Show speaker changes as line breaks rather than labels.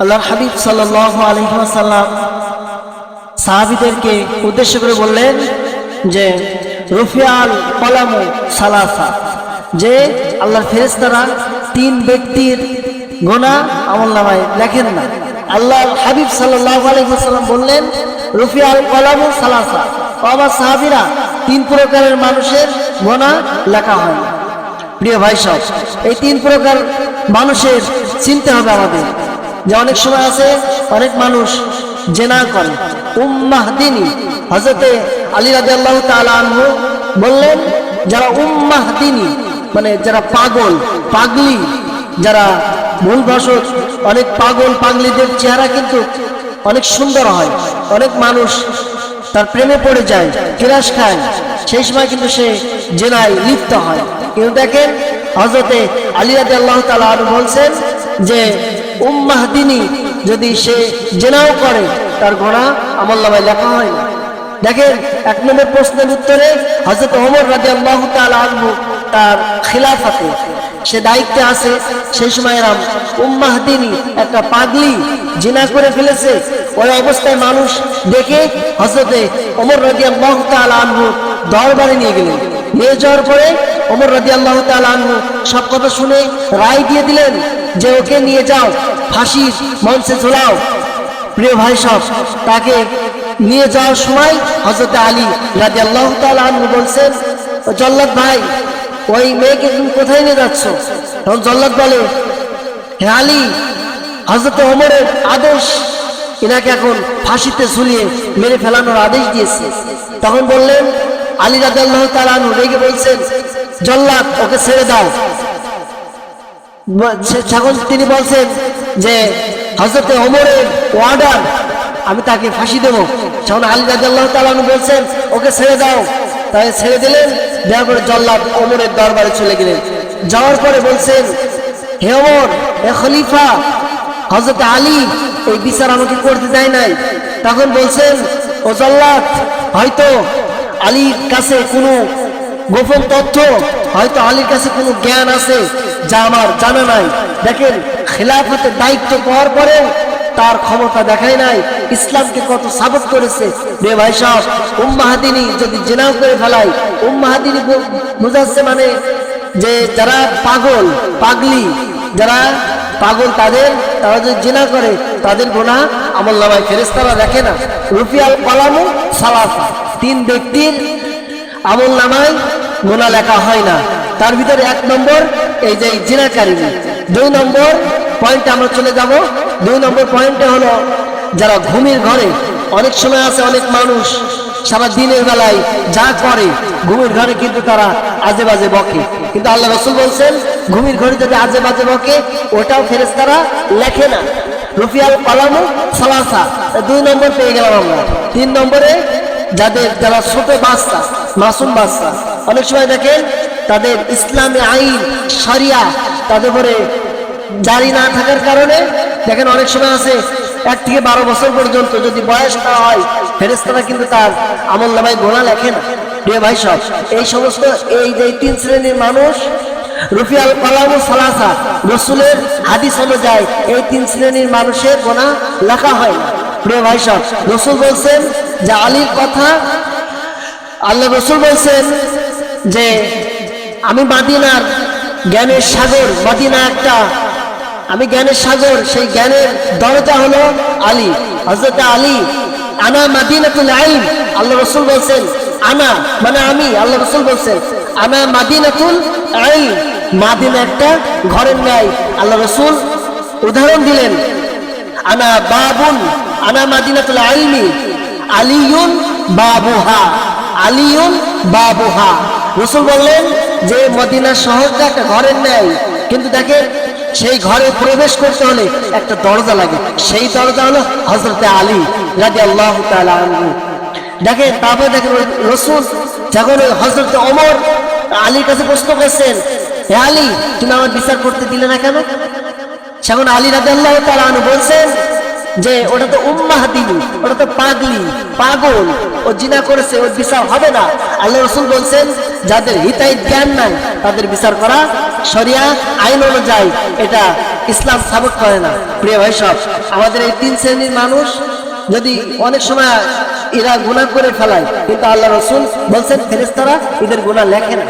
আল্লাহর হাবিব সাল্লাল্লাহু আলাইহি ওয়াসাল্লাম সাহাবীদেরকে উদ্দেশ্য করে বললেন যে রুফিয়াল কলামু সালাসা, যে আল্লাহর ফেরেশতারা তিন ব্যক্তির গুনাহ আমলনামায় লেখেন না। আল্লাহর হাবিব সাল্লাল্লাহু আলাইহি ওয়াসাল্লাম বললেন রুফিয়াল কলামু সালাসা, আমার সাহাবীরা তিন প্রকারের মানুষের গুনাহ লেখা হয় না। প্রিয় ভাই সব, এই তিন প্রকার মানুষের চিনতে হবে আমাদের। যে অনেক সময় আছে অনেক মানুষ জেনা করে। উম্মাহদিনী হযরতে আলী রাদিয়াল্লাহু তাআলা আনহু বললেন, যারা উম্মাহদিনী মানে যারা পাগল পাগলি, যারা ভুলবশত, অনেক পাগল পাগলিদের চেহারা কিন্তু অনেক সুন্দর হয়, অনেক মানুষ তার প্রেমে পড়ে যায়, কিরাস খায়, সেই সময় কিন্তু সে জেনায় লিপ্ত হয়। কিন্তু দেখেন হযরতে আলী রাদিয়াল্লাহু তাআলা আনহু বলছেন যে উম্মাহদিনী যদি সে জেনাও করে তার গুনাহ আমলনামায় লেখা হয় না। দেখেন এক নম্বর প্রশ্নের উত্তরে হযরত ওমর রাদিয়াল্লাহু তাআলা আনহু তার খিলাফতে সে দায়িত্বে আছে, সেই সময় এরকম উম্মাহদিনী একটা পাগলি জিনা করে ফেলেছে। ওই অবস্থায় মানুষ দেখে হযরতে ওমর রাদিয়াল্লাহু তাআলা আনহু দরবারে নিয়ে গেলেন। নিয়ে যাওয়ার পরে ওমর রাদিয়াল্লাহু তাআলা আনহু সব কথা শুনে রায় দিয়ে দিলেন যে ওকে নিয়ে যাও, ফাঁসির মঞ্চে ঝোলাও। প্রিয় ভাই সব, তাকে নিয়ে যাওয়ার সময় হযরত আলী রাদিয়াল্লাহু তাআলা আনহু বলছেন, জল্লাদ ভাই, ওই মেয়েকে তুমি কোথায় নিয়ে যাচ্ছ? তখন জল্লাদ বলে, হে আলী, হযরত ওমরের আদেশ, এনাকে এখন ফাঁসিতে ঝুলিয়ে মেরে ফেলানোর আদেশ দিয়েছে। তখন বললেন আলী রাদিয়াল্লাহু তাআলা আনহু রেগে বলছেন, জল্লাদ, ওকে ছেড়ে দাও। তখন তিনি বলছেন যে হযরত ওমরের অর্ডার, আমি তাকে ফাঁসি দেবো। তখন আলী রাদিয়াল্লাহু তাআলা আনহু বলছেন, ওকে ছেড়ে দাও। তাই ছেড়ে দিলেন। দেওয়ার পরে জল্লাদ ওমরের দরবারে চলে গেলেন। যাওয়ার পরে বলছেন, হে ওমর, হে খলিফা, হযরত আলী এই বিচার আমাকে করতে দেয় নাই। তখন বলছেন, ও জল্লাদ, হয়তো আলীর কাছে কোনো গোপন তথ্য, হয়তো আলীর কাছে কোনো জ্ঞান আছে যা আমার জানা নাই। দেখেন খিলাফতের দায়িত্ব পাওয়ার পরেও তার ক্ষমতা দেখায় নাই, ইসলামকে কত সাপোর্ট করেছে। রে ভাই সাহেব, উম্মাহদিনী যদি জিনাও করে ফেলায়, উম্মাহদিনী বোঝাচ্ছে মানে যে যারা পাগল পাগলি, যারা পাগল তারা যদি জিনা করে তাদের গুনাহ আমলনামায় ফেরেশতারা দেখে না। রুফিয়াল কলামু সালাসা, তিন ব্যক্তির আমলনামায় গুনাহ লেখা হয় না। তার ভিতরে এক নম্বর এই যে জিনাকারী। দুই নম্বর পয়েন্টে আমরা চলে যাব। দুই নম্বর পয়েন্টে হলো যারা ঘুমের ঘরে, অনেক সময় আছে অনেক মানুষ সারা দিনের বেলায় যা করে ঘুমের ঘরে কিন্তু তারা আজে বাজে বকে। কিন্তু আল্লাহ রাসূল বলছেন ঘুমের ঘরে যদি আজে বাজে বকে ওটাও ফেরেশতারা লেখে না। রুফিয়াল কলামু সালাসা, দুই নম্বর পেয়ে গেলাম আমরা। তিন নম্বরে যারা ছোট বাচ্চা, মাসুম বাচ্চা, অনেক সময় দেখেন তাদের ইসলামী আইন শরিয়া তাদের উপরে জারি না থাকার কারণে দেখেন অনেক সময় আছে 1 থেকে 12 বছর পর্যন্ত যদি বয়স না হয় ফেরেশতারা কিন্তু তার আমলনামায় গুনাহ লেখে না। প্রিয় ভাই সব, এই সমস্ত এই যে তিন শ্রেণীর মানুষ, রুফিয়াল কলামু সালাসা, রাসূলের হাদিস অনুযায়ী এই তিন শ্রেণীর মানুষের গুনাহ লেখা হয় না। প্রিয় ভাই সব, রাসূল বলছেন যে আলীর কথা, আল্লাহ রাসূল বলছেন যে আমি মাদিনার জ্ঞানের সাগর, মাদিনা একটা আমি জ্ঞানের সাগর, সেই জ্ঞানের দরজা হলো আলী, হযরত আলী। আনা মাদিনাতুল ইলম, আল্লাহ রাসূল বলছেন আনা মানে আমি, আল্লাহ রাসূল বলছেন আনা মাদিনাতুল ইলম, মাদিনা একটা ঘরের ন্যায়। আল্লাহ রাসূল উদাহরণ দিলেন, আনা বাবুন, আনা মাদিনাতুল ইলমি, আলিয়ুন বাবুহা, আলিয়ুন বাবুহা। রাসূল বললেন যে মদিনা শহরটা একটা ঘরের ন্যায়, কিন্তু দেখেন সেই ঘরে প্রবেশ করতে হলে একটা দরজা লাগে, সেই দরজা হলো হযরত আলী রাদিয়াল্লাহু তাআলা আনহু। দেখেন তারপরে দেখেন রাসূল যখন হযরত ওমর আলীর কাছে প্রশ্ন করছেন, হে আলী, তুমি আমার বিচার করতে দিলে না কেন? তখন আলী রাদিয়াল্লাহু তাআলা আনহু বলছেন যে ওটা তো উম্মাহদিনী, ওটা তো পাগলি পাগল, ও জিনা করেছে, ওর বিচার হবে না। আল্লাহ রাসূল বলছেন যাদের হিতাহিত জ্ঞান নাই তাদের বিচার করা শরিয়া আইন অনুযায়ী এটা ইসলাম সাপোর্ট করে না। প্রিয় ভাই সব, আমাদের এই তিন শ্রেণীর মানুষ যদি অনেক সময় এরা গুনাহ করে ফেলায়, কিন্তু আল্লাহ রাসূল বলছেন ফেরেশতারা এদের গুনাহ লেখে না।